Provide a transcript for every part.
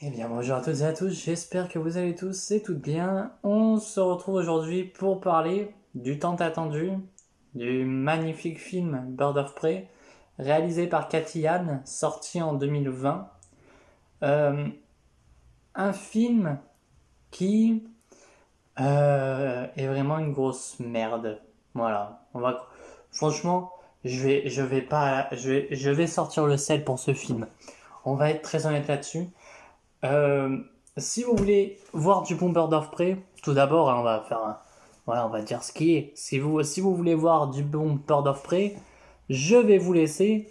Eh bien, bonjour à toutes et à tous, j'espère que vous allez tous et toutes bien. On se retrouve aujourd'hui pour parler du tant attendu, du magnifique film Bird of Prey, réalisé par Cathy Yan, sorti en 2020. Euh, un film qui est vraiment une grosse merde. Voilà, franchement, je vais sortir le sel pour ce film. On va être très honnête là-dessus. Euh, Si vous voulez voir du bon Bird of Prey, tout d'abord, hein, voilà, on va dire ce qui est. Si vous voulez voir du bon Bird of Prey, je vais vous laisser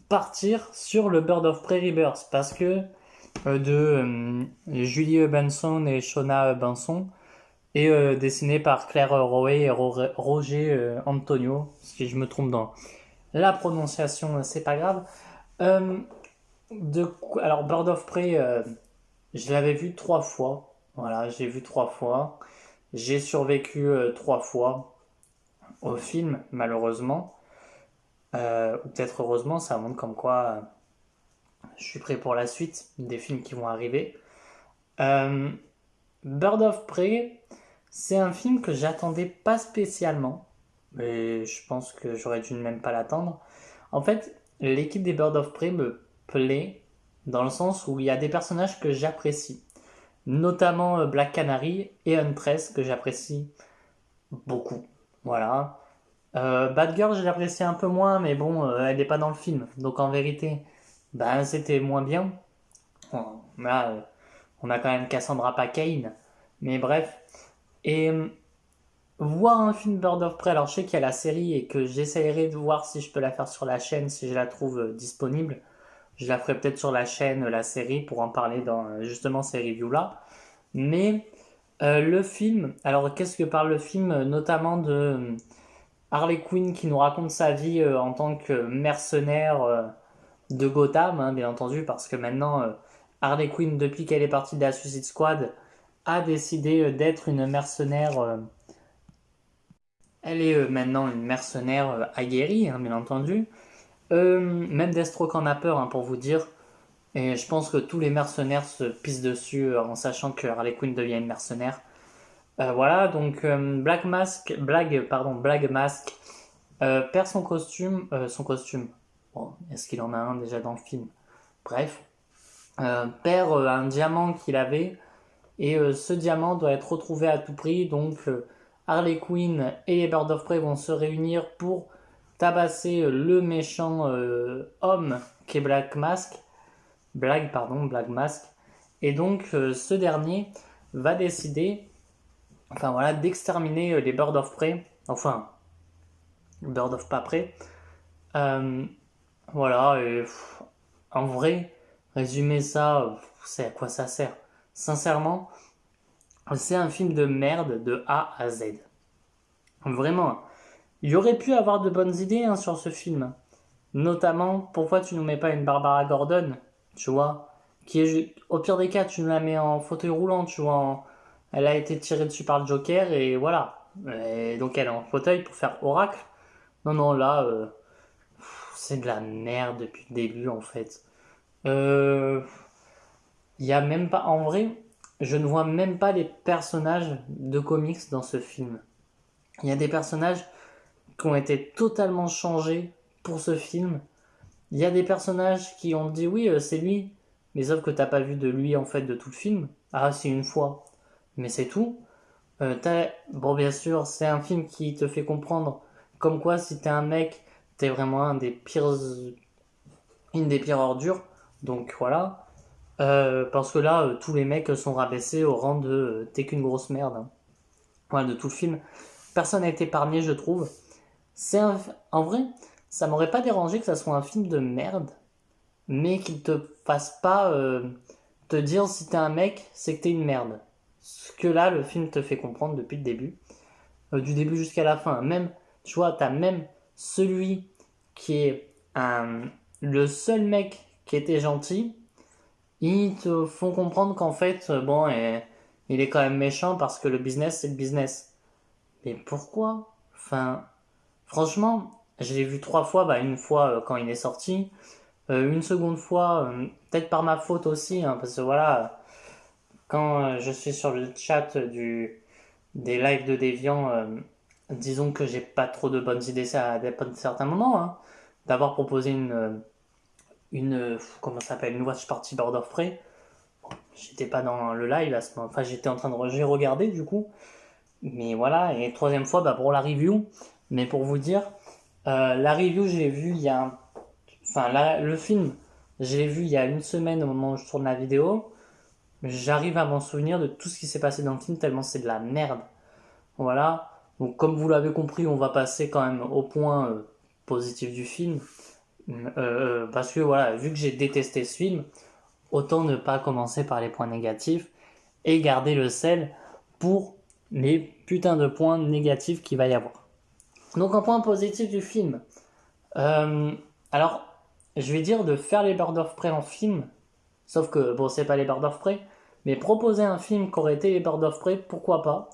partir sur le Bird of Prey Rebirth parce que Julie Benson et Shona Benson et dessiné par Claire Rowe et Roger Antonio. Si je me trompe dans la prononciation, c'est pas grave. Euh, alors Bird of Prey. Je l'avais vu 3 fois. Voilà, j'ai vu 3 fois. J'ai survécu 3 fois au film, malheureusement. Ou peut-être heureusement, ça montre comme quoi je suis prêt pour la suite des films qui vont arriver. Euh, Bird of Prey, c'est un film que j'attendais pas spécialement. Mais je pense que j'aurais dû même pas l'attendre. En fait, l'équipe des Bird of Prey me plaît dans le sens où il y a des personnages que j'apprécie. Notamment Black Canary et Huntress que j'apprécie beaucoup. Voilà. Bad Girl, je l'apprécie un peu moins, mais bon, elle n'est pas dans le film. Donc en vérité, ben, c'était moins bien. Bon, là, on a quand même Cassandra Paquin. Mais bref. Et voir un film Bird of Prey, alors je sais qu'il y a la série et que j'essaierai de voir si je peux la faire sur la chaîne, si je la trouve disponible. Je la ferai peut-être sur la chaîne, la série, pour en parler dans justement ces reviews-là. Mais le film, alors qu'est-ce que parle le film notamment de Harley Quinn qui nous raconte sa vie en tant que mercenaire de Gotham, hein, bien entendu, parce que maintenant Harley Quinn, depuis qu'elle est partie de la Suicide Squad, a décidé d'être une mercenaire. Elle est maintenant une mercenaire aguerrie, hein, bien entendu. Même Deathstroke en a peur, hein, pour vous dire. Et je pense que tous les mercenaires se pissent dessus en sachant que Harley Quinn devient une mercenaire. Voilà, donc Black Mask perd son costume. Bon, est-ce qu'il en a un déjà dans le film? Bref, perd un diamant qu'il avait et ce diamant doit être retrouvé à tout prix. Donc Harley Quinn et les Birds of Prey vont se réunir pour tabasser le méchant homme qui est Black Mask. Et donc ce dernier va décider enfin voilà, d'exterminer les Birds of Prey, enfin, Bird of pas Prey. Euh, voilà, et en vrai, résumer ça, c'est à quoi ça sert? Sincèrement, c'est un film de merde de A à Z. Vraiment, il y aurait pu avoir de bonnes idées hein, sur ce film. Notamment, pourquoi tu nous mets pas une Barbara Gordon, tu vois, qui est, au pire des cas, tu nous la mets en fauteuil roulant, tu vois, elle a été tirée dessus par le Joker et voilà. Et donc elle est en fauteuil pour faire Oracle. Non, non, là, c'est de la merde depuis le début en fait. Euh, Il y a même pas, en vrai, je ne vois même pas les personnages de comics dans ce film. Il y a des personnages qui ont été totalement changés pour ce film. Il y a des personnages qui ont dit oui, c'est lui, mais sauf que t'as pas vu de lui en fait de tout le film. Ah, c'est une fois, mais c'est tout. Bon, bien sûr, c'est un film qui te fait comprendre comme quoi si t'es un mec, t'es vraiment une des pires ordures. Donc voilà. Parce que là, tous les mecs sont rabaissés au rang de t'es qu'une grosse merde, hein. Voilà, de tout le film. Personne n'a été épargné, je trouve. En vrai, ça m'aurait pas dérangé que ça soit un film de merde, mais qu'il te fasse pas te dire si t'es un mec, c'est que t'es une merde. Ce que là, le film te fait comprendre depuis le début, du début jusqu'à la fin. Même, tu vois, t'as même celui qui est le seul mec qui était gentil, ils te font comprendre qu'en fait, bon, il est quand même méchant parce que le business, c'est le business. Mais pourquoi? Enfin, franchement, je l'ai vu 3 fois, bah une fois quand il est sorti, Une seconde fois, peut-être par ma faute aussi, hein, parce que voilà, quand je suis sur le chat des lives de Deviant, disons que j'ai pas trop de bonnes idées à certains moments, hein. D'avoir proposé comment ça s'appelle, une watch party Bird of Prey. J'étais pas dans le live à ce moment, enfin j'étais en train de j'ai regardé du coup, mais voilà. Et troisième fois, bah, pour la review, mais pour vous dire, la review je l'ai vue il y a, enfin le film, je l'ai vu il y a une semaine au moment où je tourne la vidéo. J'arrive à m'en souvenir de tout ce qui s'est passé dans le film tellement c'est de la merde. Voilà. Donc comme vous l'avez compris, on va passer quand même au point positif du film. Parce que voilà, vu que j'ai détesté ce film, autant ne pas commencer par les points négatifs et garder le sel pour les putains de points négatifs qu'il va y avoir. Donc un point positif du film. Euh, alors, je vais dire de faire les Birds of Prey en film, sauf que bon, c'est pas les Birds of Prey, mais proposer un film qui aurait été les Birds of Prey, pourquoi pas.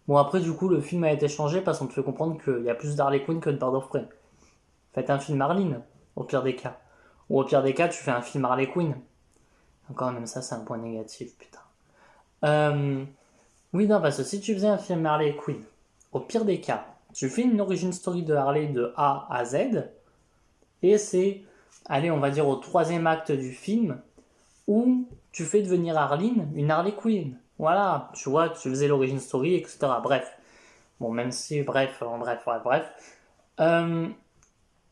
Bon, après, du coup, le film a été changé parce qu'on te fait comprendre qu'il y a plus d'Harley Quinn que de Birds of Prey. Faites un film Arline, au pire des cas. Ou au pire des cas, tu fais un film Harley Quinn. Encore même ça, c'est un point négatif, putain. Oui, non, parce que si tu faisais un film Harley Quinn, au pire des cas, tu fais une origin story de Harley de A à Z, et c'est, allez, on va dire au troisième acte du film, où tu fais devenir Arline une Harley Quinn. Voilà, tu vois, tu faisais l'origin story, etc. Bref. Bon, même si, bref.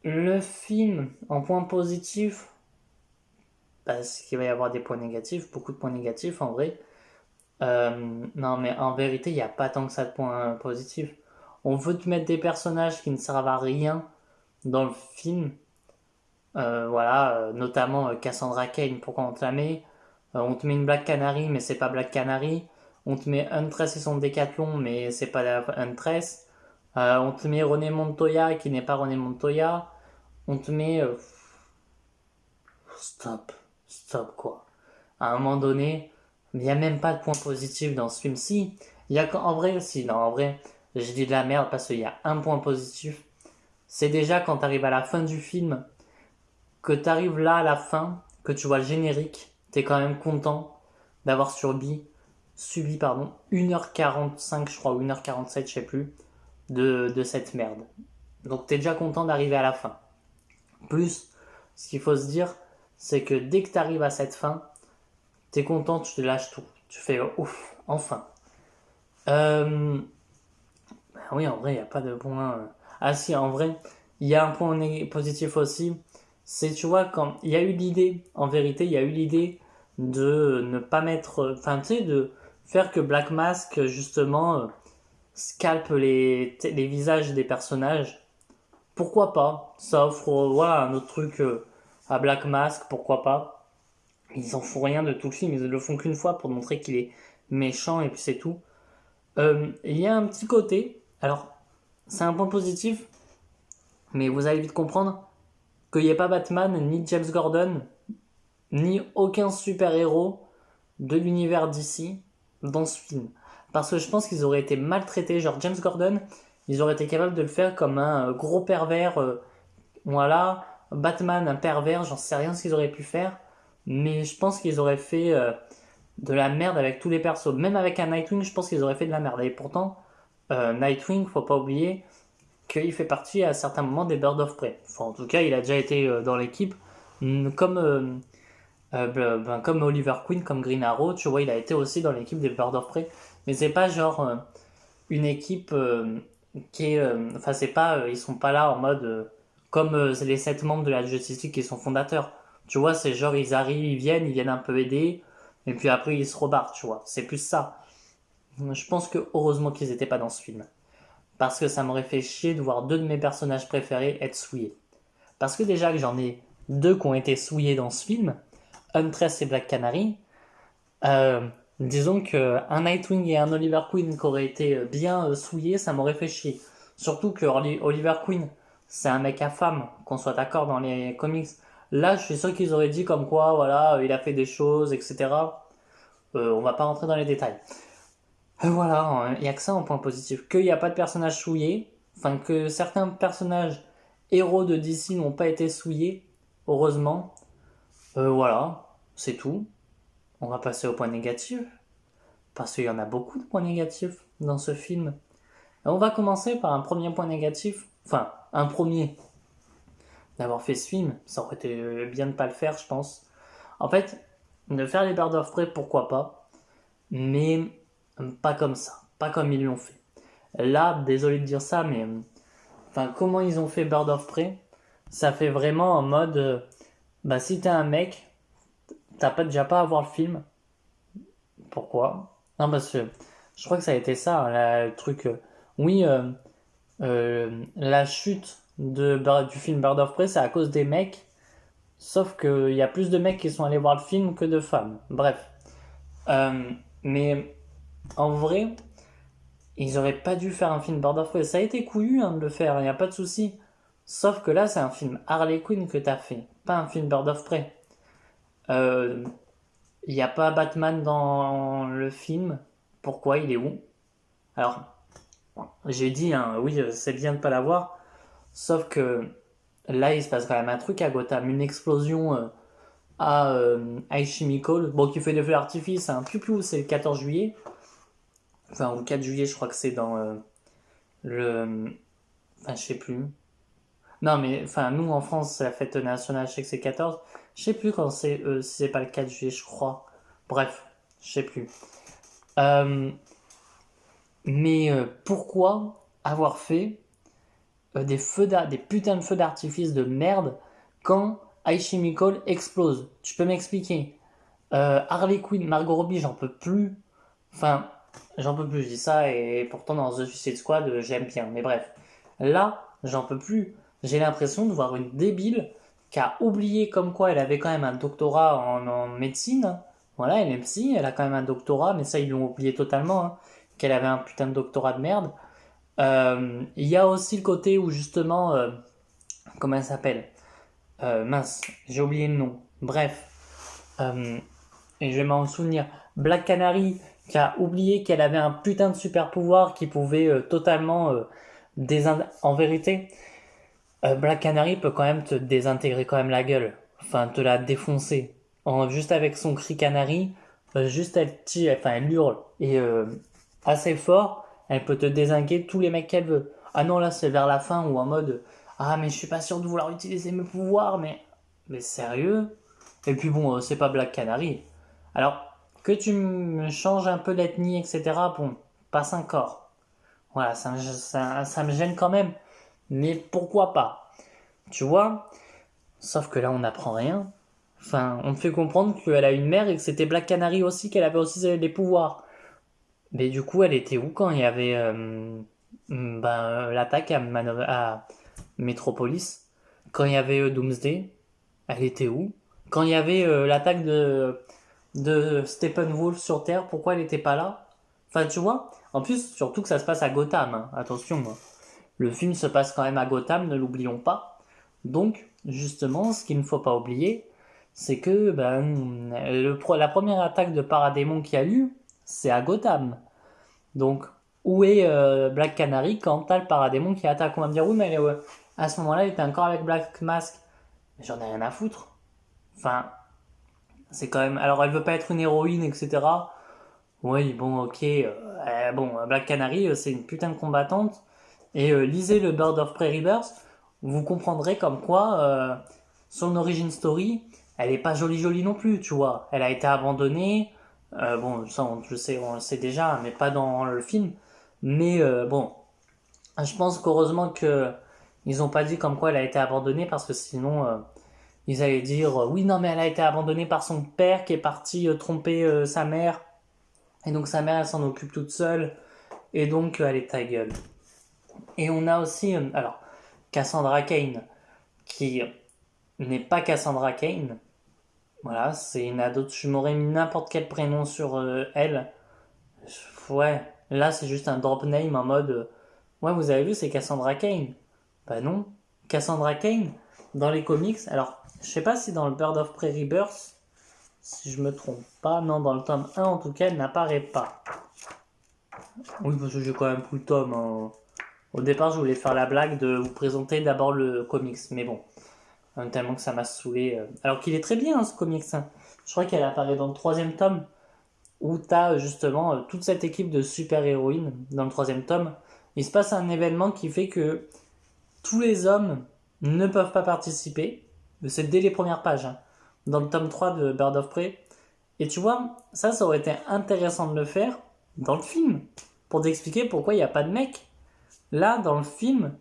Le film, en point positif, parce qu'il va y avoir des points négatifs, beaucoup de points négatifs en vrai. Non, mais en vérité, il n'y a pas tant que ça de points positifs. On veut te mettre des personnages qui ne servent à rien dans le film. Voilà, notamment Cassandra Cain, pourquoi on te la met? On te met une Black Canary, mais c'est pas Black Canary. On te met Huntress et son décathlon, mais c'est pas la Huntress. On te met René Montoya, qui n'est pas René Montoya. On te met... stop quoi. À un moment donné, il n'y a même pas de point positif dans ce film. Si, il y a en vrai, si, non, en vrai, je dis de la merde parce qu'il y a un point positif. C'est déjà quand tu arrives à la fin du film, que tu arrives là à la fin, que tu vois le générique, tu es quand même content d'avoir subi pardon, 1h45, je crois, ou 1h47, je sais plus, de cette merde. Donc tu es déjà content d'arriver à la fin. Plus, ce qu'il faut se dire, c'est que dès que tu arrives à cette fin, t'es content, tu te lâches tout. Tu fais ouf, enfin. Ben oui, en vrai, il n'y a pas de point. Ah si, en vrai, il y a un point positif aussi. C'est, tu vois, quand il y a eu l'idée, en vérité, il y a eu l'idée de ne pas mettre. Enfin, tu sais, de faire que Black Mask, justement, scalpe les visages des personnages. Pourquoi pas? Ça offre, voilà, un autre truc à Black Mask, pourquoi pas? Ils en font rien de tout le film, ils ne le font qu'une fois pour montrer qu'il est méchant et puis c'est tout. Il y a un petit côté, alors c'est un point positif, mais vous allez vite comprendre qu'il n'y ait pas Batman, ni James Gordon, ni aucun super-héros de l'univers d'ici dans ce film. Parce que je pense qu'ils auraient été maltraités, genre James Gordon, ils auraient été capables de le faire comme un gros pervers, voilà, Batman un pervers, j'en sais rien ce qu'ils auraient pu faire, mais je pense qu'ils auraient fait de la merde avec tous les persos. Même avec un Nightwing, je pense qu'ils auraient fait de la merde. Et pourtant, Nightwing, faut pas oublier qu'il fait partie à certains moments des Birds of Prey. Enfin, en tout cas, il a déjà été dans l'équipe, comme Oliver Queen, comme Green Arrow, tu vois, il a été aussi dans l'équipe des Birds of Prey. Mais c'est pas genre une équipe qui est. Enfin, c'est pas. Ils sont pas là en mode. Comme les 7 membres de la Justice League qui sont fondateurs. Tu vois, c'est genre, ils arrivent, ils viennent un peu aider, et puis après, ils se rebarrent, tu vois. C'est plus ça. Je pense que heureusement qu'ils étaient pas dans ce film. Parce que ça m'aurait fait chier de voir deux de mes personnages préférés être souillés. Parce que déjà que j'en ai deux qui ont été souillés dans ce film, Huntress et Black Canary, euh, disons qu'un Nightwing et un Oliver Queen qui auraient été bien souillés, ça m'aurait fait chier. Surtout que Oliver Queen, c'est un mec à femme, qu'on soit d'accord dans les comics. Là, je suis sûr qu'ils auraient dit comme quoi, voilà, il a fait des choses, etc. On va pas rentrer dans les détails. Voilà, il n'y a que ça en point positif. Qu'il n'y a pas de personnages souillés, enfin que certains personnages héros de DC n'ont pas été souillés, heureusement. Voilà, c'est tout. On va passer au point négatif, parce qu'il y en a beaucoup de points négatifs dans ce film. Et on va commencer par un premier point négatif, enfin, un premier, d'avoir fait ce film. Ça aurait été bien de ne pas le faire, je pense. En fait, de faire les Birds of Prey, pourquoi pas, mais pas comme ça, pas comme ils l'ont fait. Là, désolé de dire ça, mais enfin, comment ils ont fait Bird of Prey, ça fait vraiment en mode, bah si t'es un mec, t'as pas déjà pas à voir le film. Pourquoi? Non, parce que je crois que ça a été ça, hein, le truc. Oui, la chute du film Bird of Prey, c'est à cause des mecs. Sauf qu'il y a plus de mecs qui sont allés voir le film que de femmes. Bref. Euh, mais en vrai, ils auraient pas dû faire un film Bird of Prey. Ça a été couillu hein, de le faire, il n'y a pas de souci. Sauf que là, c'est un film Harley Quinn que t'as fait, pas un film Bird of Prey. Euh, Il n'y a pas Batman dans le film. Pourquoi? Il est où? Alors, j'ai dit, hein, oui, c'est bien de pas l'avoir. Sauf que là, il se passe quand même un truc à Gotham. Une explosion à Ice Chemical. Bon, qui fait des feux d'artifice. Hein. Piou, c'est le 14 juillet. Enfin, ou le 4 juillet, je crois que c'est dans le. Enfin, je sais plus. Non, mais enfin, nous en France, c'est la fête nationale, je sais que c'est 14. Je sais plus quand c'est, si c'est pas le 4 juillet, je crois. Bref, je sais plus. Euh, mais pourquoi avoir fait des putains de feux d'artifice de merde quand Ice Chemical explose? Tu peux m'expliquer? Harley Quinn, Margot Robbie, j'en peux plus. Enfin, j'en peux plus, je dis ça, et pourtant dans The Suicide Squad, j'aime bien. Mais bref, là, j'en peux plus. J'ai l'impression de voir une débile qui a oublié comme quoi elle avait quand même un doctorat en médecine. Voilà, elle est psy, elle a quand même un doctorat, mais ça, ils l'ont oublié totalement, hein, qu'elle avait un putain de doctorat de merde. Il y a aussi le côté où justement, comment elle s'appelle? Mince, j'ai oublié le nom. Bref, euh, et je vais m'en souvenir. Black Canary qui a oublié qu'elle avait un putain de super pouvoir qui pouvait totalement en vérité, Black Canary peut quand même te désintégrer quand même la gueule, enfin te la défoncer. Juste avec son cri canari, juste elle hurle et assez fort, elle peut te dézinguer tous les mecs qu'elle veut. Ah non là c'est vers la fin ou en mode ah mais je suis pas sûr de vouloir utiliser mes pouvoirs mais sérieux? Et puis bon c'est pas Black Canary. Alors que tu me changes un peu l'ethnie etc. Bon passe encore. Voilà ça me gêne quand même. Mais pourquoi pas? Tu vois? Sauf que là, on n'apprend rien. Enfin, on te fait comprendre qu'elle a une mère et que c'était Black Canary aussi, qu'elle avait aussi des pouvoirs. Mais du coup, elle était où quand il y avait l'attaque à Metropolis? Quand il y avait Doomsday? Elle était où? Quand il y avait l'attaque de Steppenwolf sur Terre, pourquoi elle n'était pas là? Enfin, tu vois? En plus, surtout que ça se passe à Gotham. Hein. Attention, hein. Le film se passe quand même à Gotham, ne l'oublions pas. Donc, justement, ce qu'il ne faut pas oublier, c'est que la première attaque de Paradémon qu'il y a eu, c'est à Gotham. Donc, où est Black Canary quand t'as le Paradémon qui attaque? On va me dire, oui, mais à ce moment-là, il était encore avec Black Mask. Mais j'en ai rien à foutre. Enfin, c'est quand même. Alors, elle veut pas être une héroïne, etc. Oui, bon, ok. Bon, Black Canary, c'est une putain de combattante. Et lisez le Bird of Prey Rebirth, vous comprendrez comme quoi son origin story, elle est pas jolie jolie non plus, tu vois. Elle a été abandonnée. Bon, ça on le sait déjà, mais pas dans le film. Mais bon, je pense qu'heureusement que ils ont pas dit comme quoi elle a été abandonnée parce que sinon ils allaient dire oui non mais elle a été abandonnée par son père qui est parti tromper sa mère et donc sa mère elle s'en occupe toute seule et donc elle est ta gueule. Et on a aussi, alors, Cassandra Cain, qui n'est pas Cassandra Cain. Voilà, c'est une ado. Tu m'aurais mis n'importe quel prénom sur elle. Ouais, là c'est juste un drop name en mode ouais, vous avez vu, c'est Cassandra Cain. Bah non. Cassandra Cain, dans les comics, alors, je sais pas si dans le Bird of Prey Rebirth, si je me trompe pas, non, dans le tome 1 en tout cas, elle n'apparaît pas. Oui, parce que j'ai quand même pris le tome. Hein. Au départ, je voulais faire la blague de vous présenter d'abord le comics, mais bon. tellement que ça m'a saoulé. Alors qu'il est très bien, hein, ce comics. Hein. Je crois qu'elle apparaît dans le troisième tome, où t'as justement toute cette équipe de super-héroïnes dans le troisième tome. Il se passe un événement qui fait que tous les hommes ne peuvent pas participer. C'est dès les premières pages, hein, dans le tome 3 de Bird of Prey. Et tu vois, ça aurait été intéressant de le faire dans le film, pour t'expliquer pourquoi il n'y a pas de mec. Là, dans le film,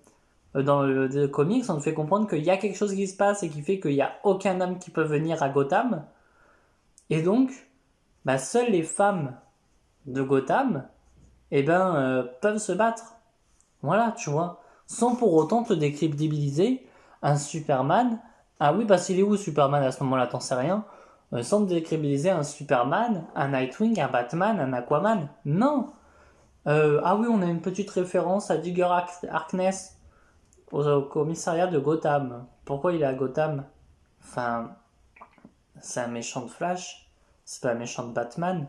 dans le comics, on te fait comprendre qu'il y a quelque chose qui se passe et qui fait qu'il n'y a aucun homme qui peut venir à Gotham. Et donc, bah, seules les femmes de Gotham peuvent se battre. Voilà, tu vois. Sans pour autant te décrédibiliser un Superman. Ah oui, parce qu'il est où Superman à ce moment-là, t'en sais rien. Sans te décrédibiliser un Superman, un Nightwing, un Batman, un Aquaman. Non. Ah oui, on a une petite référence à Digger Harkness au commissariat de Gotham. Pourquoi il est à Gotham? Enfin, c'est un méchant de Flash. C'est pas un méchant de Batman.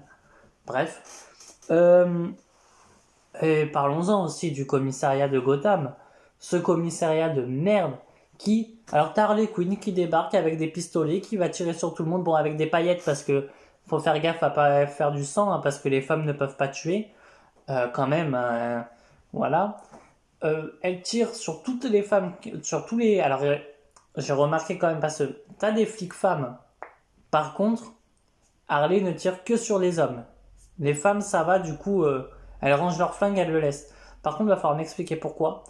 Bref. Et parlons-en aussi du commissariat de Gotham. Ce commissariat de merde qui... Alors t'as Harley Quinn qui débarque avec des pistolets, qui va tirer sur tout le monde, bon avec des paillettes parce que faut faire gaffe à pas faire du sang, hein, parce que les femmes ne peuvent pas tuer. Quand même, voilà. Elle tire sur toutes les femmes, sur tous les... Alors j'ai remarqué quand même parce que t'as des flics femmes. Par contre, Harley ne tire que sur les hommes. Les femmes, ça va, du coup, elles rangent leur flingue, elles le laissent. Par contre, il va falloir m'expliquer pourquoi.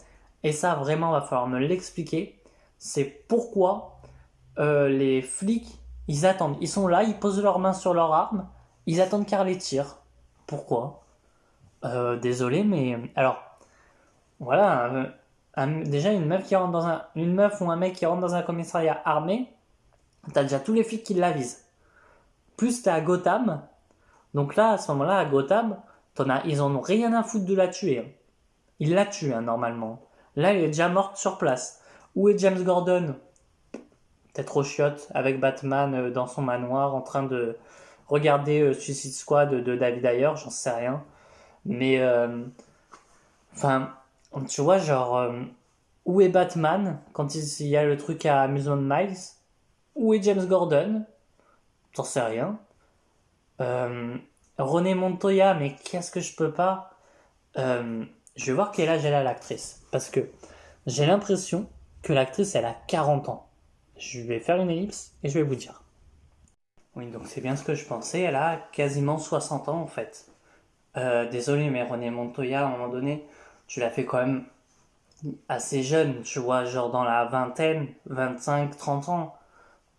Et ça, vraiment, il va falloir me l'expliquer. C'est pourquoi les flics, ils attendent. Ils sont là, ils posent leurs mains sur leurs armes, ils attendent qu'Harley tire. Pourquoi? Désolé, mais... Alors, voilà, déjà, une meuf qui rentre dans un... Une meuf ou un mec qui rentre dans un commissariat armé, t'as déjà tous les flics qui l'avisent. Plus t'es à Gotham, donc là, à ce moment-là, à Gotham, ils en ont rien à foutre de la tuer. Hein. Ils la tuent, hein, normalement. Là, elle est déjà morte sur place. Où est James Gordon? Peut-être au chiottes, avec Batman dans son manoir, en train de regarder Suicide Squad de David Ayer, j'en sais rien. Mais, enfin, tu vois, genre, où est Batman quand il y a le truc à Amusement Miles? Où est James Gordon? J'en sais rien. René Montoya, mais qu'est-ce que je peux pas? Je vais voir quel âge elle a l'actrice. Parce que j'ai l'impression que l'actrice elle a 40 ans. Je vais faire une ellipse et je vais vous dire. Oui, donc c'est bien ce que je pensais. Elle a quasiment 60 ans en fait. Désolé, mais René Montoya, à un moment donné, tu l'as fait quand même assez jeune, tu vois, genre dans la vingtaine, 25, 30 ans.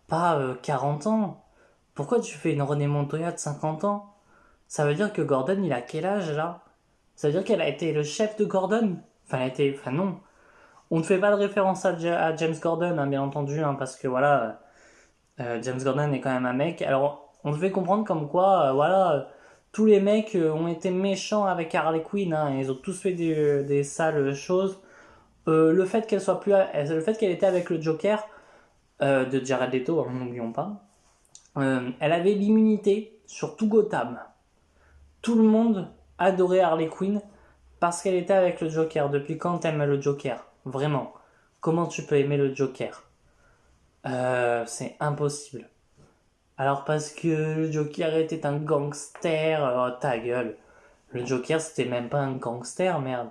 Pas 40 ans. Pourquoi tu fais une René Montoya de 50 ans? Ça veut dire que Gordon, il a quel âge là? Ça veut dire qu'elle a été le chef de Gordon? Enfin, elle a été... Enfin, non. On ne fait pas de référence à James Gordon, hein, bien entendu, hein, parce que voilà, James Gordon est quand même un mec. Alors, on devait comprendre comme quoi, voilà, tous les mecs ont été méchants avec Harley Quinn, hein, ils ont tous fait des sales choses. Le fait qu'elle soit plus, le fait qu'elle était avec le Joker de Jared Leto, n'oublions pas, elle avait l'immunité sur tout Gotham. Tout le monde adorait Harley Quinn parce qu'elle était avec le Joker. Depuis quand t'aimes le Joker? Vraiment. Comment tu peux aimer le Joker? C'est impossible. Alors parce que le Joker était un gangster, oh ta gueule. Le Joker c'était même pas un gangster, merde.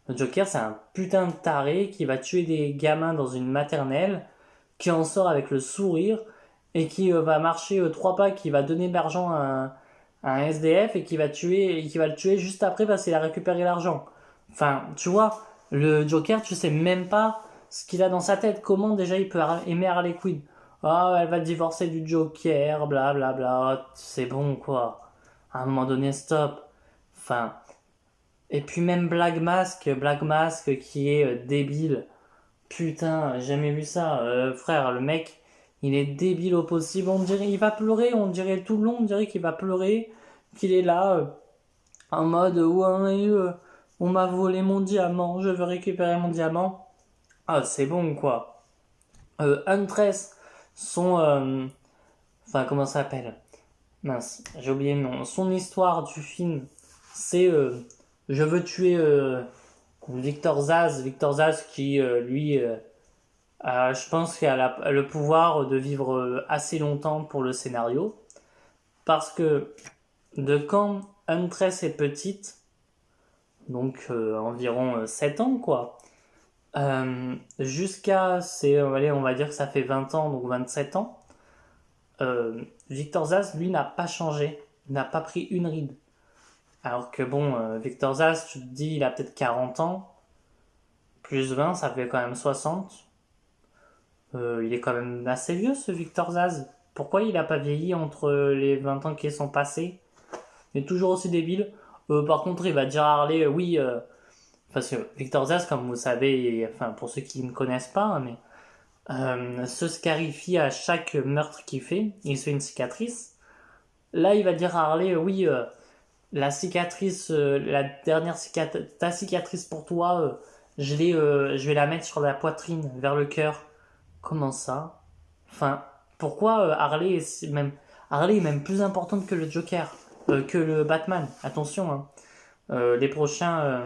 Le Joker c'est un putain de taré qui va tuer des gamins dans une maternelle, qui en sort avec le sourire, et qui va marcher trois pas, qui va donner de l'argent à un SDF et qui va le tuer juste après parce qu'il a récupéré l'argent. Enfin, tu vois, le Joker, tu sais même pas ce qu'il a dans sa tête. Comment déjà il peut aimer Harley Quinn? Ah, elle va divorcer du Joker, blablabla. Bla bla. C'est bon, quoi. À un moment donné, stop. Enfin. Et puis même Black Mask qui est débile. Putain, j'ai jamais vu ça. Frère, le mec, il est débile au possible. On dirait, il va pleurer, on dirait tout le long, on dirait qu'il va pleurer. Qu'il est là, en mode, ouais, on m'a volé mon diamant, je veux récupérer mon diamant. Ah, c'est bon, quoi. Huntress, son... Enfin, comment ça s'appelle? Mince, j'ai oublié le nom. Son histoire du film, c'est je veux tuer Victor Zaz qui, lui, Je pense qu'elle a le pouvoir de vivre assez longtemps pour le scénario. Parce que de quand Huntress est petite, donc environ 7 ans quoi, jusqu'à, allez, on va dire que ça fait 20 ans, donc 27 ans, Victor Zsasz, lui, n'a pas changé, n'a pas pris une ride. Alors que bon, Victor Zsasz, tu te dis, il a peut-être 40 ans, plus 20, ça fait quand même 60. Il est quand même assez vieux ce Victor Zsasz. Pourquoi il n'a pas vieilli entre les 20 ans qui sont passés? Il est toujours aussi débile. Par contre, il va dire à Harley, oui, parce que Victor Zsasz, comme vous savez, enfin pour ceux qui ne connaissent pas, hein, mais se scarifie à chaque meurtre qu'il fait. Il se fait une cicatrice. Là, il va dire à Harley, oui, la cicatrice, la dernière cicatrice, ta cicatrice pour toi, je vais la mettre sur la poitrine, vers le cœur. Comment ça? Enfin, pourquoi Harley est même plus importante que le Joker, que le Batman. Attention, hein. Les prochains,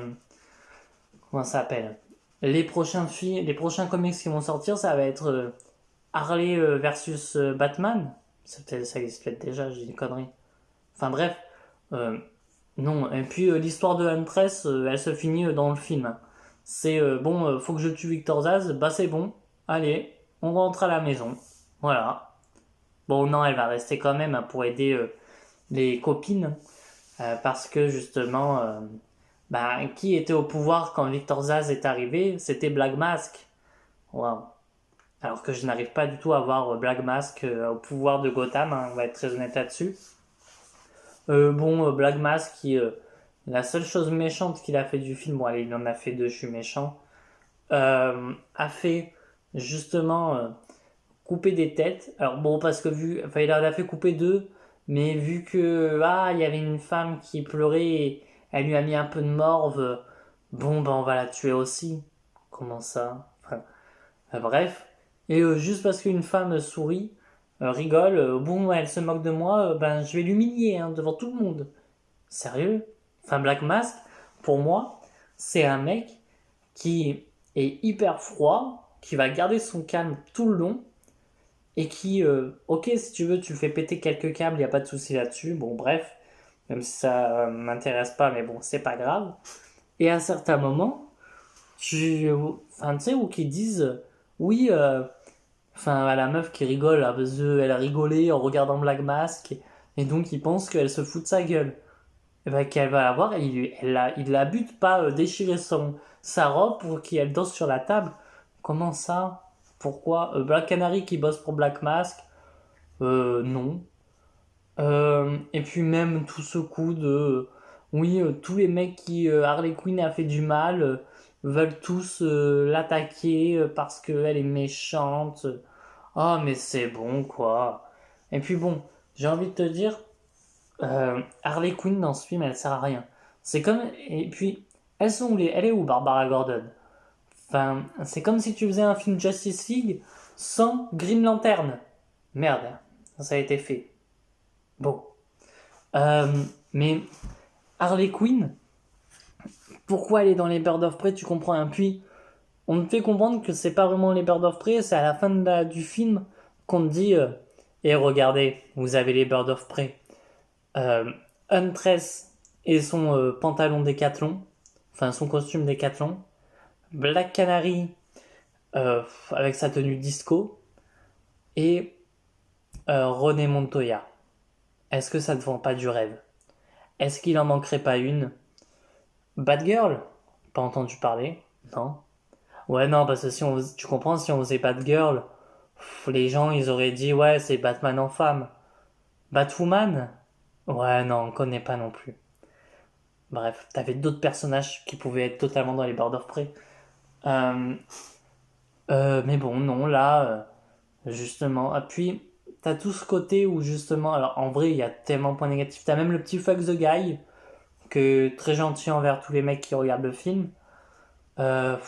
comment ça s'appelle? Les prochains comics qui vont sortir, ça va être Harley versus Batman. Ça existe peut-être déjà, j'ai des conneries. Enfin bref, euh, non. Et puis l'histoire de Huntress, elle se finit dans le film, hein. C'est bon, faut que je tue Victor Zaz, bah c'est bon, allez, on rentre à la maison. Voilà. Bon, non, elle va rester quand même, hein, pour aider les copines, parce que justement, bah, qui était au pouvoir quand Victor Zaz est arrivé? C'était Black Mask. Waouh. Alors que je n'arrive pas du tout à voir Black Mask au pouvoir de Gotham, hein, on va être très honnête là-dessus. Bon, Black Mask, la seule chose méchante qu'il a fait du film, bon allez, il en a fait deux, je suis méchant, a fait justement couper des têtes. Alors bon, parce que enfin il en a fait couper deux, mais vu que il y avait une femme qui pleurait et elle lui a mis un peu de morve, bon ben on va la tuer aussi. Comment ça? Enfin, bref. Et juste parce qu'une femme sourit, rigole, bon elle se moque de moi, ben je vais l'humilier, hein, devant tout le monde. Sérieux? Enfin Black Mask, pour moi, c'est un mec qui est hyper froid, qui va garder son calme tout le long et qui, ok, si tu veux, tu fais péter quelques câbles, il n'y a pas de souci là-dessus. Bon, bref, même si ça m'intéresse pas, mais bon, c'est pas grave. Et à certains moments, enfin, tu sais, ou qui disent, oui, enfin, à la meuf qui rigole, là, parce qu'elle a rigolé en regardant Black Mask, et donc il pense qu'elle se fout de sa gueule. Et ben, qu'elle va la voir, et il la bute pas déchirer sa robe pour qu'elle danse sur la table. Comment ça? Pourquoi? Black Canary qui bosse pour Black Mask? Non. Et puis même tout ce coup de... Oui, tous les mecs qui Harley Quinn a fait du mal veulent tous l'attaquer parce qu'elle est méchante. Ah, mais c'est bon, quoi. Et puis bon, j'ai envie de te dire, Harley Quinn dans ce film, elle sert à rien. C'est comme... Et puis, elle est où Barbara Gordon? Enfin, c'est comme si tu faisais un film Justice League sans Green Lantern. Merde, ça a été fait. Bon. Mais Harley Quinn, pourquoi elle est dans les Birds of Prey, tu comprends un puis on te fait comprendre que c'est pas vraiment les Birds of Prey, c'est à la fin du film qu'on te dit et regardez, vous avez les Birds of Prey. Euh, Huntress et son pantalon décathlon, enfin son costume décathlon. Black Canary avec sa tenue disco. Et René Montoya. Est-ce que ça ne vend pas du rêve? Est-ce qu'il en manquerait pas une? Batgirl? Pas entendu parler? Non. Ouais, non, parce que tu comprends, si on faisait Batgirl, les gens ils auraient dit ouais, c'est Batman en femme. Batwoman? Ouais, non, on connaît pas non plus. Bref, t'avais d'autres personnages qui pouvaient être totalement dans les Birds of Prey. Euh, mais bon, non, là, justement. Et puis, t'as tout ce côté où justement, alors en vrai, il y a tellement de points négatifs. T'as même le petit fuck the guy, que très gentil envers tous les mecs qui regardent le film. Un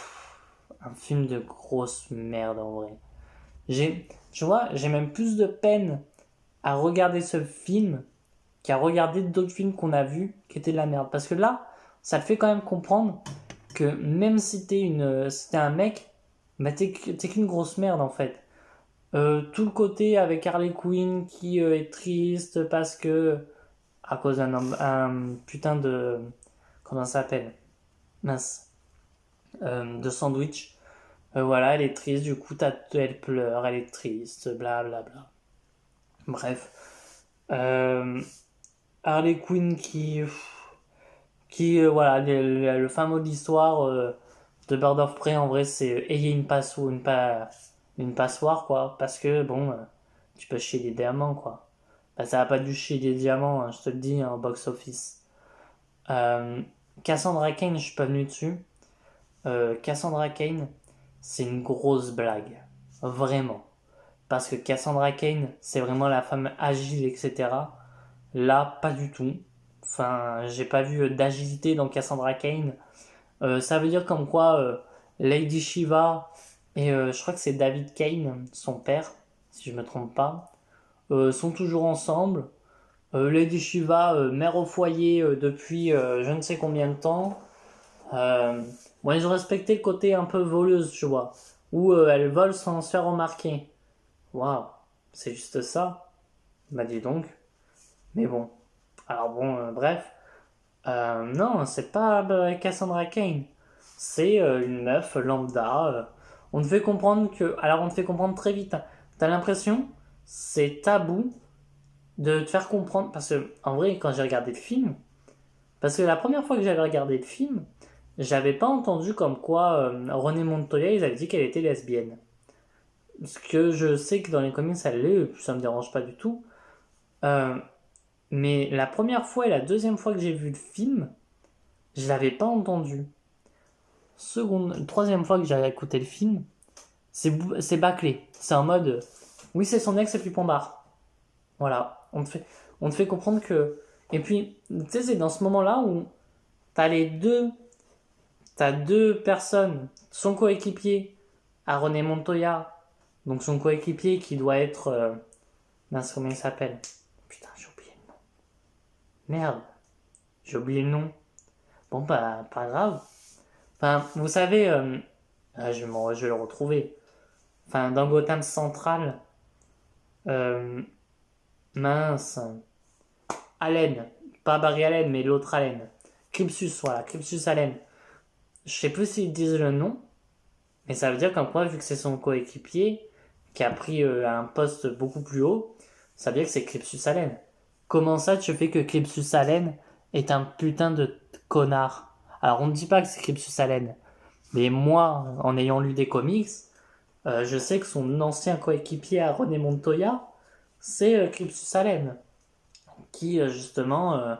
film de grosse merde en vrai. Tu vois, j'ai même plus de peine à regarder ce film qu'à regarder d'autres films qu'on a vus qui étaient de la merde. Parce que là, ça te fait quand même comprendre que même si t'es un mec, bah t'es qu'une grosse merde en fait. Tout le côté avec Harley Quinn qui est triste parce que, à cause un putain de. Comment ça s'appelle? Mince. De sandwich. Voilà, elle est triste, du coup, elle pleure, elle est triste, bla bla bla. Bref. Euh, Harley Quinn voilà, le fin mot de l'histoire de Bird of Prey, en vrai, c'est ayez une passoire, quoi. Parce que, bon, tu peux chier des diamants, quoi. Bah, ça va pas dû chier des diamants, hein, je te le dis, en box-office. Euh, Cassandra Cain, je suis pas venu dessus. Cassandra Cain, c'est une grosse blague. Vraiment. Parce que Cassandra Cain, c'est vraiment la femme agile, etc. Là, pas du tout. Enfin, j'ai pas vu d'agilité dans Cassandra Cain. Ça veut dire comme quoi Lady Shiva et je crois que c'est David Cain, son père, si je me trompe pas, sont toujours ensemble. Lady Shiva, mère au foyer depuis je ne sais combien de temps. Euh, bon, ils ont respecté le côté un peu voleuse, tu vois, où elle vole sans se faire remarquer. Waouh, c'est juste ça. Bah dis donc. Mais bon. Alors bon, bref. Non, c'est pas Cassandra Cain. C'est une meuf lambda. On te fait comprendre que. Alors, on te fait comprendre très vite, hein. T'as l'impression, c'est tabou de te faire comprendre. Parce que, en vrai, quand j'ai regardé le film. Parce que la première fois que j'avais regardé le film, j'avais pas entendu comme quoi René Montoya, ils avaient dit qu'elle était lesbienne. Parce que je sais que dans les comics, elle l'est, ça me dérange pas du tout. Euh, mais la première fois et la deuxième fois que j'ai vu le film, je l'avais pas entendu. Troisième fois que j'ai écouté le film, c'est bâclé. C'est en mode, oui, c'est son ex et puis Pombard. Voilà, on te fait comprendre que. Et puis, tu sais, c'est dans ce moment-là où t'as les deux, t'as deux personnes, son coéquipier à René Montoya, donc son coéquipier qui doit être, mince, comment il s'appelle? Putain, j'ai oublié le nom. Merde, j'ai oublié le nom. Bon, bah, pas grave. Enfin, vous savez, je vais le retrouver. Enfin, dans Gotham Central, euh, mince, Allen, pas Barry Allen, mais l'autre Allen. Crypsus, voilà, Crypsus Allen. Je sais plus s'ils disent le nom, mais ça veut dire qu'en quoi, vu que c'est son coéquipier, qui a pris un poste beaucoup plus haut, ça veut dire que c'est Crypsus Allen. Comment ça, tu fais que Crypsus Allen est un putain de connard? Alors, on ne dit pas que c'est Crypsus Allen, mais moi, en ayant lu des comics, je sais que son ancien coéquipier à René Montoya, c'est Crypsus Allen, qui justement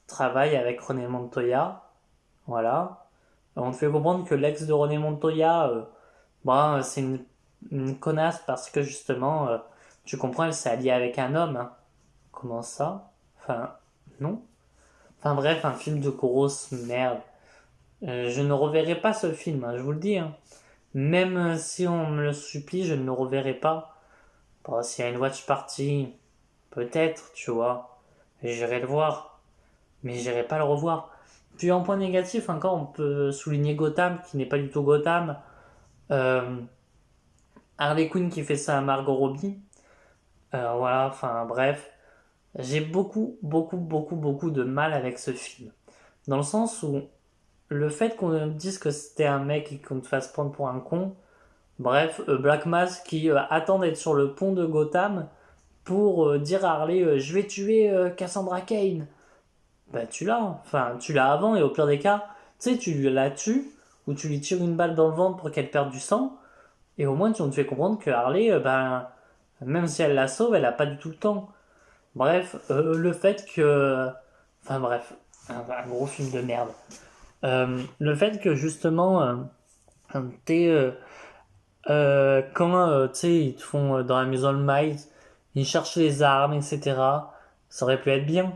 travaille avec René Montoya. Voilà. On te fait comprendre que l'ex de René Montoya, bon, c'est une connasse parce que justement, tu comprends, elle s'est alliée avec un homme, hein. Comment ça? Enfin, non. Enfin bref, un film de grosse merde. Je ne reverrai pas ce film, hein, je vous le dis, hein. Même si on me le supplie, je ne le reverrai pas. Bon, s'il y a une watch party, peut-être, tu vois, j'irai le voir, mais j'irai pas le revoir. Puis en point négatif, encore, on peut souligner Gotham, qui n'est pas du tout Gotham. Euh, Harley Quinn qui fait ça à Margot Robbie. Voilà, enfin bref. J'ai beaucoup de mal avec ce film. Dans le sens où le fait qu'on me dise que c'était un mec et qu'on te fasse prendre pour un con. Bref, Black Mask qui attend d'être sur le pont de Gotham pour dire à Harley je vais tuer Cassandra Cain. Bah tu l'as, enfin tu l'as avant et au pire des cas, tu sais, tu la tues ou tu lui tires une balle dans le ventre pour qu'elle perde du sang et au moins tu te fais comprendre que Harley, ben, même si elle la sauve, elle a pas du tout le temps. Bref, le fait que. Enfin bref, un gros film de merde. Le fait que justement, t'es. Quand tu sais, ils te font dans la maison de Miles, ils cherchent les armes, etc. Ça aurait pu être bien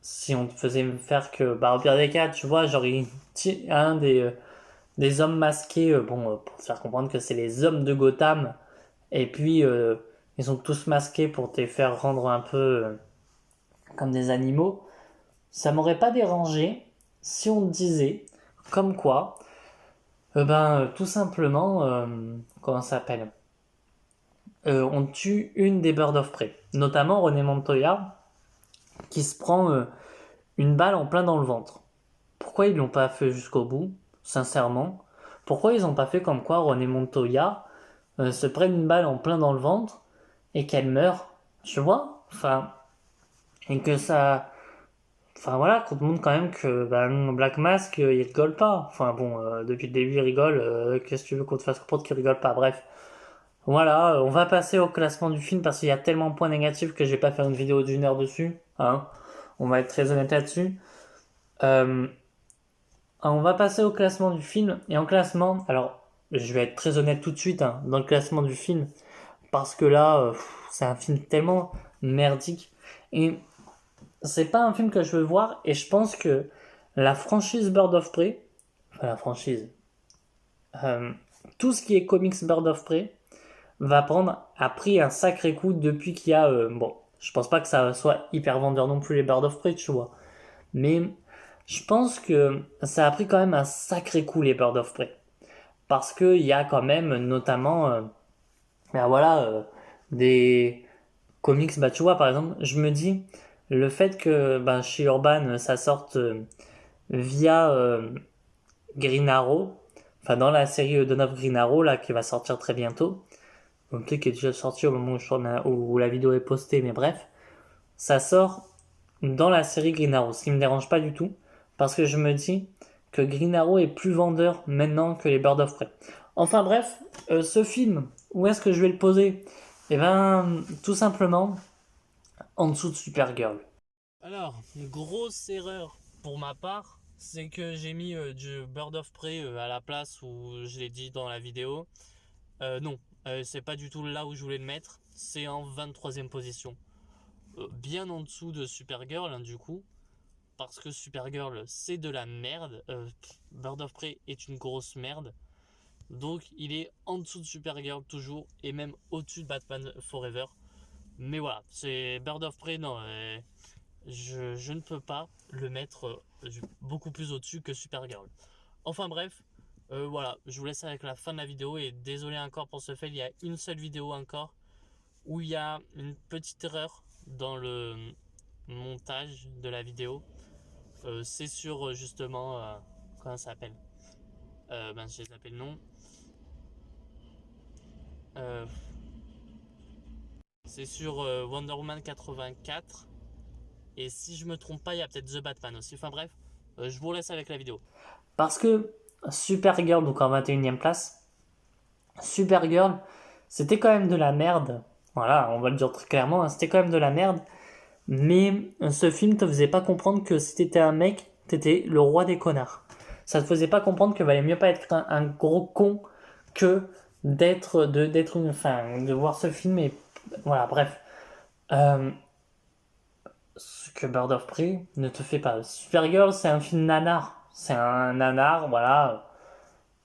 si on te faisait faire que, bah, au pire des cas, tu vois, genre, un des hommes masqués, bon, pour te faire comprendre que c'est les hommes de Gotham, et puis ils sont tous masqués pour te faire rendre un peu comme des animaux. Ça m'aurait pas dérangé si on te disait, comme quoi, Tout simplement, comment ça s'appelle? On tue une des Birds of Prey, notamment René Montoya, qui se prend une balle en plein dans le ventre. Pourquoi ils l'ont pas fait jusqu'au bout, sincèrement? Pourquoi ils ont pas fait comme quoi René Montoya se prenne une balle en plein dans le ventre et qu'elle meurt, tu vois? Enfin, et que ça... Enfin voilà, qu'on te montre quand même que Black Mask, il rigole pas. Enfin bon, depuis le début il rigole, qu'est-ce que tu veux qu'on te fasse comprendre qu'il rigole pas? Bref. Voilà, on va passer au classement du film parce qu'il y a tellement de points négatifs que je vais pas faire une vidéo d'une heure dessus. Hein. On va être très honnête là-dessus. Euh, on va passer au classement du film. Et en classement, alors je vais être très honnête tout de suite hein, dans le classement du film. Parce que là, c'est un film tellement merdique. Et c'est pas un film que je veux voir. Et je pense que la franchise Bird of Prey, enfin la franchise, euh, tout ce qui est comics Bird of Prey, a pris un sacré coup depuis qu'il y a. Bon, je pense pas que ça soit hyper vendeur non plus les Bird of Prey, tu vois. Mais je pense que ça a pris quand même un sacré coup les Bird of Prey. Parce qu'il y a quand même notamment. Voilà, des comics. Bah, tu vois, par exemple, je me dis. Le fait que chez Urban ça sorte via Green Arrow, enfin dans la série Dawn of Green Arrow là qui va sortir très bientôt, peut-être qui est déjà sorti au moment où la vidéo est postée, mais bref, ça sort dans la série Green Arrow, ce qui me dérange pas du tout, parce que je me dis que Green Arrow est plus vendeur maintenant que les Birds of Prey. Enfin bref, ce film, où est-ce que je vais le poser? Eh ben, tout simplement, en dessous de Supergirl. Alors, une grosse erreur pour ma part, c'est que j'ai mis du Bird of Prey à la place où je l'ai dit dans la vidéo. Non, c'est pas du tout là où je voulais le mettre. C'est en 23e position. Bien en dessous de Supergirl, hein, du coup. Parce que Supergirl, c'est de la merde. Bird of Prey est une grosse merde. Donc, il est en dessous de Supergirl toujours. Et même au-dessus de Batman Forever. Mais voilà, c'est Bird of Prey, non. Je ne peux pas le mettre beaucoup plus au-dessus que Supergirl. Enfin bref, voilà, je vous laisse avec la fin de la vidéo et désolé encore pour ce fait, il y a une seule vidéo encore où il y a une petite erreur dans le montage de la vidéo. C'est sur justement, comment ça s'appelle j'ai zappé le nom. Euh, c'est sur Wonder Woman 84. Et si je me trompe pas, il y a peut-être The Batman aussi. Enfin bref, je vous laisse avec la vidéo. Parce que Supergirl, donc en 21e place, Supergirl, c'était quand même de la merde. Voilà, on va le dire très clairement, hein, c'était quand même de la merde. Mais ce film te faisait pas comprendre que si t'étais un mec, t'étais le roi des connards. Ça te faisait pas comprendre que valait mieux pas être un gros con que d'être une, enfin, de voir ce film et voilà, bref. Ce que Bird of Prey ne te fait pas. Supergirl, c'est un film nanar. C'est un nanar, voilà.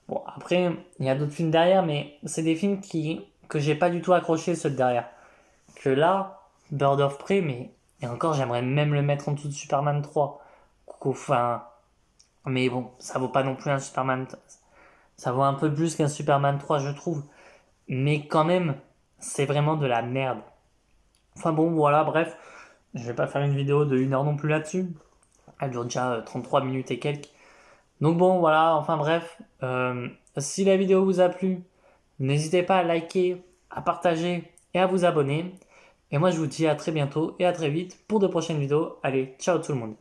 Bon, après, il y a d'autres films derrière, mais c'est des films que j'ai pas du tout accroché, ceux de derrière. Que là, Bird of Prey, mais, et encore, j'aimerais même le mettre en dessous de Superman 3. Enfin, mais bon, ça vaut pas non plus un Superman. Ça vaut un peu plus qu'un Superman 3, je trouve. Mais quand même, c'est vraiment de la merde. Enfin bon, voilà, bref. Je vais pas faire une vidéo de 1 heure non plus là-dessus. Elle dure déjà 33 minutes et quelques. Donc bon, voilà, enfin bref. Si la vidéo vous a plu, n'hésitez pas à liker, à partager et à vous abonner. Et moi, je vous dis à très bientôt et à très vite pour de prochaines vidéos. Allez, ciao tout le monde.